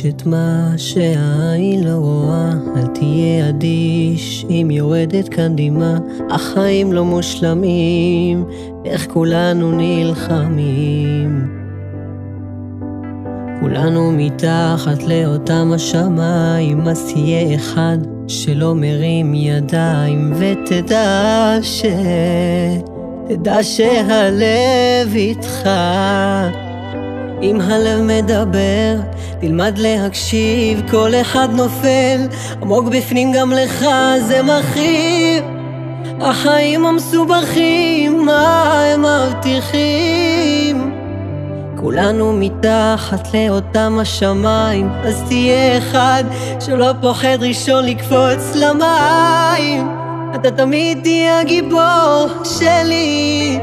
את מה שהעין לא רואה. אל תהיה אדיש אם יורדת כאן דמעה. החיים לא מושלמים, איך כולנו נלחמים. כולנו מתחת לאותם השמיים, אז תהיה אחד שלא מרים ידיים. ותדע שהלב איתך. אם הלב מדבר, תלמד להקשיב. כל אחד נופל עמוק בפנים, גם לך זה מכאיב. החיים המסובכים, מה הם מבטיחים? כולנו מתחת לאותם השמיים, אז תהיה אחד שלא פוחד ראשון לקפוץ למים. אתה תמיד תהיה הגיבור שלי,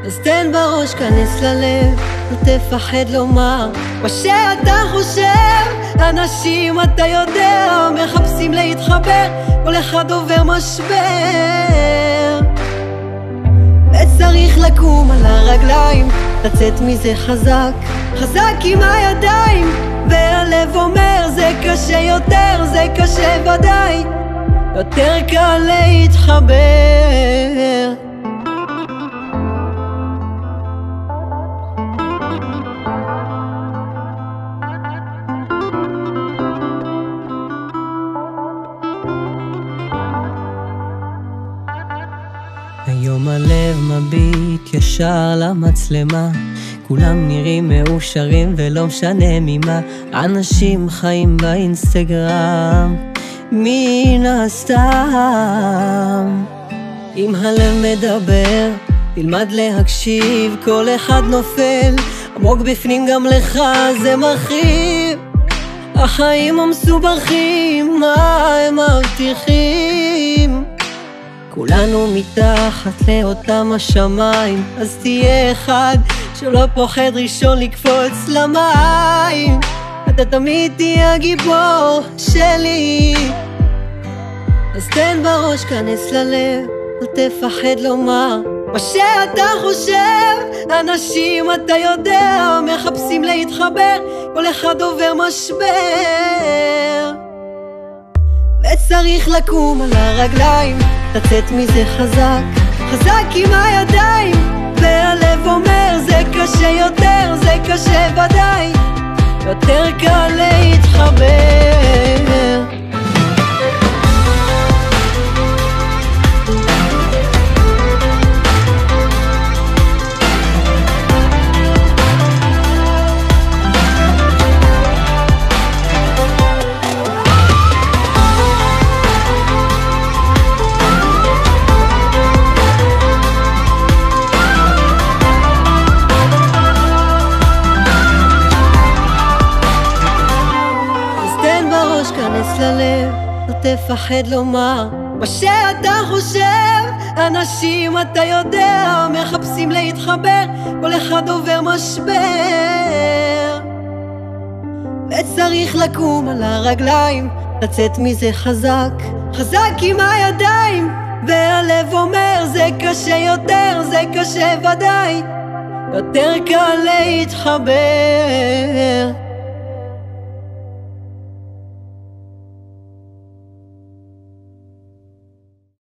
אז תן בראש, כנס ללב, לא תפחד לומר מה שאתה חושב. אנשים, אתה יודע, מחפשים להתחבר, כל אחד עובר משבר, וצריך לקום על הרגליים, לצאת מזה חזק, חזק עם הידיים. והלב אומר זה קשה יותר, זה קשה ודאי, יותר קל להתחבר. היום הלב מביט ישר למצלמה, כולם נראים מאושרים ולא משנה ממה. אנשים חיים באינסטגרם מן הסתם. אם הלב מדבר, תלמד להקשיב. כל אחד נופל עמוק בפנים, גם לך זה מכאיב. החיים המסובכים, מה הם מבטיחים? כולנו מתחת לאותם השמיים, אז תהיה אחד שלא פוחד ראשון לקפוץ למים. אתה תמיד תהיה הגיבור שלי, אז תן בראש, כנס ללב, לא תפחד לומר מה שאתה חושב. אנשים, אתה יודע, מחפשים להתחבר, כל אחד עובר משבר, וצריך לקום על הרגליים, לצאת מזה חזק, חזק עם הידיים. והלב אומר זה קשה יותר, זה קשה ודאי, יותר קל להתחבר. כנס ללב, לא תפחד לומר מה שאתה חושב. אנשים, אתה יודע, מחפשים להתחבר, כל אחד עובר משבר, וצריך לקום על הרגליים, לצאת מזה חזק, חזק עם הידיים. והלב אומר זה קשה יותר, זה קשה ודאי, יותר קל להתחבר.